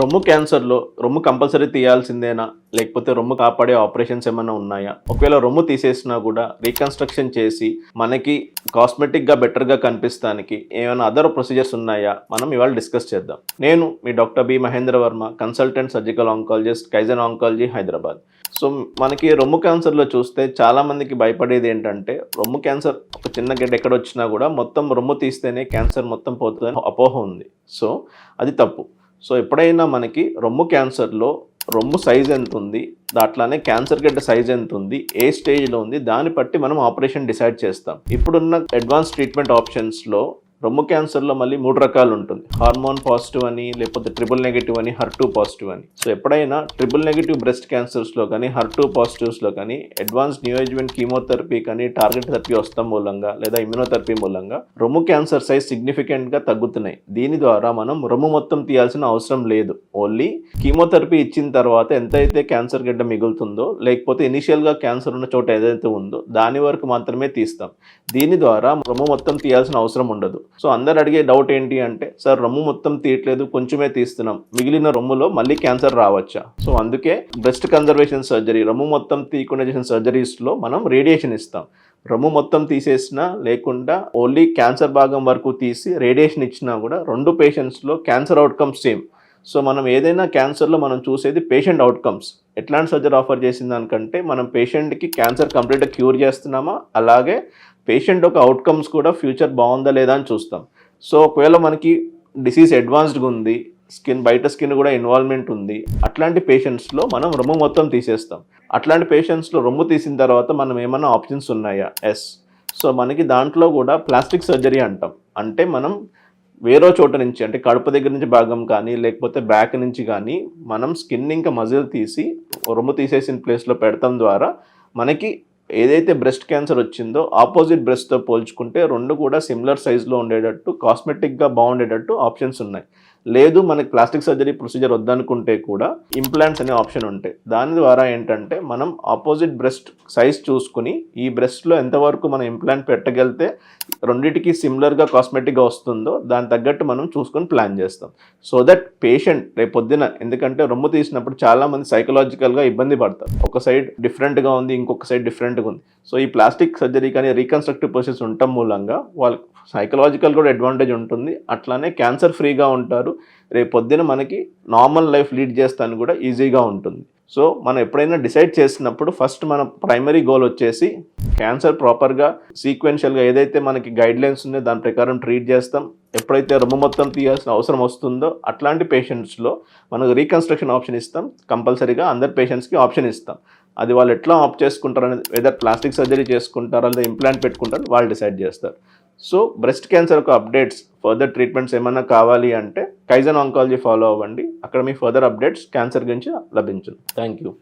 రొమ్ము క్యాన్సర్లో రొమ్ము కంపల్సరీ తీయాల్సిందేనా, లేకపోతే రొమ్ము కాపాడే ఆపరేషన్స్ ఏమైనా ఉన్నాయా? ఒకవేళ రొమ్ము తీసేసినా కూడా రీకన్స్ట్రక్షన్ చేసి మనకి కాస్మెటిక్గా బెటర్గా కనిపిస్తానికి ఏమైనా అదర్ ప్రొసీజర్స్ ఉన్నాయా? మనం ఇవాళ డిస్కస్ చేద్దాం. నేను మీ doctor B Mahendra Varma, consultant surgical oncologist, Kaizen oncology, Hyderabad. So మనకి రొమ్ము క్యాన్సర్లో చూస్తే చాలామందికి భయపడేది ఏంటంటే, రొమ్ము క్యాన్సర్ ఒక చిన్న గడ్డ ఎక్కడ వచ్చినా కూడా మొత్తం రొమ్ము తీస్తేనే క్యాన్సర్ మొత్తం పోతుందని అపోహ ఉంది. సో అది తప్పు. సో ఎప్పుడైనా మనకి రొమ్ము క్యాన్సర్లో రొమ్ము సైజ్ ఎంత ఉంది, అట్లానే క్యాన్సర్ గడ్డ సైజ్ ఎంత ఉంది, ఏ స్టేజ్లో ఉంది, దాన్ని బట్టి మనం ఆపరేషన్ డిసైడ్ చేస్తాం. ఇప్పుడున్న అడ్వాన్స్ ట్రీట్మెంట్ ఆప్షన్స్లో రొమ్ము క్యాన్సర్లో మళ్ళీ 3 రకాలు ఉంటుంది. హార్మోన్ పాజిటివ్ అని, లేకపోతే ట్రిపుల్ నెగిటివ్ అని, HER2 పాజిటివ్ అని. సో ఎప్పుడైనా ట్రిపుల్ నెగిటివ్ బ్రెస్ట్ క్యాన్సర్స్లో కానీ, HER2 పాజిటివ్స్లో కానీ అడ్వాన్స్ నియోజువెంట్ కీమోథెరపీ కానీ, టార్గెట్ థెరపీ వస్తాం మూలంగా లేదా ఇమ్యూనోథెరపీ మూలంగా రొమ్ము క్యాన్సర్ సైజ్ సిగ్నిఫికెంట్గా తగ్గుతున్నాయి. దీని ద్వారా మనం రొమ్ము మొత్తం తీయాల్సిన అవసరం లేదు. ఓన్లీ కీమోథెరపీ ఇచ్చిన తర్వాత ఎంతైతే క్యాన్సర్ గడ్డ మిగులుతుందో, లేకపోతే ఇనిషియల్గా క్యాన్సర్ ఉన్న చోట ఏదైతే ఉందో దాని వరకు మాత్రమే తీస్తాం. దీని ద్వారా రొమ్ము మొత్తం తీయాల్సిన అవసరం ఉండదు. సో అందరు అడిగే డౌట్ ఏంటి అంటే, సార్ రొమ్ము మొత్తం తీయట్లేదు, కొంచెమే తీస్తున్నాం, మిగిలిన రొమ్ములో మళ్ళీ క్యాన్సర్ రావచ్చా? సో అందుకే బ్రెస్ట్ కన్జర్వేషన్ సర్జరీ, రొమ్ము మొత్తం తీయకుండా చేసిన సర్జరీస్లో మనం రేడియేషన్ ఇస్తాం. రొమ్ము మొత్తం తీసేసినా లేకుండా ఓన్లీ క్యాన్సర్ భాగం వరకు తీసి రేడియేషన్ ఇచ్చినా కూడా 2 పేషెంట్స్లో క్యాన్సర్ అవుట్కమ్స్ సేమ్. సో మనం ఏదైనా క్యాన్సర్లో మనం చూసేది పేషెంట్ అవుట్కమ్స్. ఎట్లాంటి సర్జరీ ఆఫర్ చేసిన దానికంటే మనం పేషెంట్కి క్యాన్సర్ కంప్లీట్గా క్యూర్ చేస్తున్నామా, అలాగే పేషెంట్ ఒక అవుట్కమ్స్ కూడా ఫ్యూచర్ బాగుందా లేదా అని చూస్తాం. సో ఒకవేళ మనకి డిసీజ్ అడ్వాన్స్డ్గా ఉంది, బయట స్కిన్ కూడా ఇన్వాల్వ్మెంట్ ఉంది, అట్లాంటి పేషెంట్స్లో మనం రొమ్ము మొత్తం తీసేస్తాం. అట్లాంటి పేషెంట్స్లో రొమ్ము తీసిన తర్వాత మనం ఏమైనా ఆప్షన్స్ ఉన్నాయా? ఎస్. సో మనకి దాంట్లో కూడా ప్లాస్టిక్ సర్జరీ అంటాం. అంటే మనం వేరే చోట నుంచి, అంటే కడుపు దగ్గర నుంచి భాగం కానీ, లేకపోతే బ్యాక్ నుంచి కానీ మనం స్కిన్ ఇంకా మజిల్ తీసి రొమ్ము తీసేసిన ప్లేస్లో పెడతాం ద్వారా మనకి ఏదైతే బ్రెస్ట్ క్యాన్సర్ వచ్చిందో ఆపోజిట్ బ్రెస్ట్తో పోల్చుకుంటే 2 కూడా సిమిలర్ సైజులో ఉండేటట్టు, కాస్మెటిక్గా బాగుండేటట్టు ఆప్షన్స్ ఉన్నాయి. లేదు మనకి ప్లాస్టిక్ సర్జరీ ప్రొసీజర్ వద్దనుకుంటే కూడా ఇంప్లాంట్స్ అనే ఆప్షన్ ఉంటాయి. దాని ద్వారా ఏంటంటే మనం ఆపోజిట్ బ్రెస్ట్ సైజ్ చూసుకుని ఈ బ్రెస్ట్లో ఎంతవరకు మనం ఇంప్లాంట్ పెట్టగలితే రెండింటికి సిమిలర్గా కాస్మెటిక్గా వస్తుందో దాని తగ్గట్టు మనం చూసుకొని ప్లాన్ చేస్తాం. సో దట్ పేషెంట్ రేపొద్దున, ఎందుకంటే రొమ్ము తీసినప్పుడు చాలామంది సైకలాజికల్గా ఇబ్బంది పడతారు. ఒక సైడ్ డిఫరెంట్గా ఉంది, ఇంకొక సైడ్ డిఫరెంట్గా ఉంది. సో ఈ ప్లాస్టిక్ సర్జరీ కానీ రీకన్స్ట్రక్టివ్ ప్రాసెస్ ఉండటం మూలంగా వాళ్ళకి సైకలాజికల్ కూడా అడ్వాంటేజ్ ఉంటుంది, అట్లానే క్యాన్సర్ ఫ్రీగా ఉంటారు. రేపొద్దున మనకి నార్మల్ లైఫ్ లీడ్ చేస్తానికి కూడా ఈజీగా ఉంటుంది. సో మనం ఎప్పుడైనా డిసైడ్ చేసినప్పుడు ఫస్ట్ మన ప్రైమరీ గోల్ వచ్చేసి క్యాన్సర్ ప్రాపర్గా సీక్వెన్షియల్గా ఏదైతే మనకి గైడ్లైన్స్ ఉన్నాయో దాని ప్రకారం ట్రీట్ చేస్తాం. ఎప్పుడైతే రొమ్ము మొత్తం తీయాల్సిన అవసరం వస్తుందో అట్లాంటి పేషెంట్స్లో మనకు రీకన్స్ట్రక్షన్ ఆప్షన్ ఇస్తాం. కంపల్సరీగా అందరి పేషెంట్స్కి ఆప్షన్ ఇస్తాం. అది వాళ్ళు ఎట్లా ఆప్ట్ చేసుకుంటారు అనేది, వెదర్ ప్లాస్టిక్ సర్జరీ చేసుకుంటారా లేదా ఇంప్లాంట్ పెట్టుకుంటారో వాళ్ళు డిసైడ్ చేస్తారు. సో బ్రెస్ట్ క్యాన్సర్ యొక్క అప్డేట్స్, ఫర్దర్ ట్రీట్మెంట్స్ ఏమైనా కావాలి అంటే కైజన్ ఆంకాలజీ ఫాలో అవ్వండి. అక్కడ మీ ఫర్దర్ అప్డేట్స్ క్యాన్సర్ గురించి లభించును. Thank you.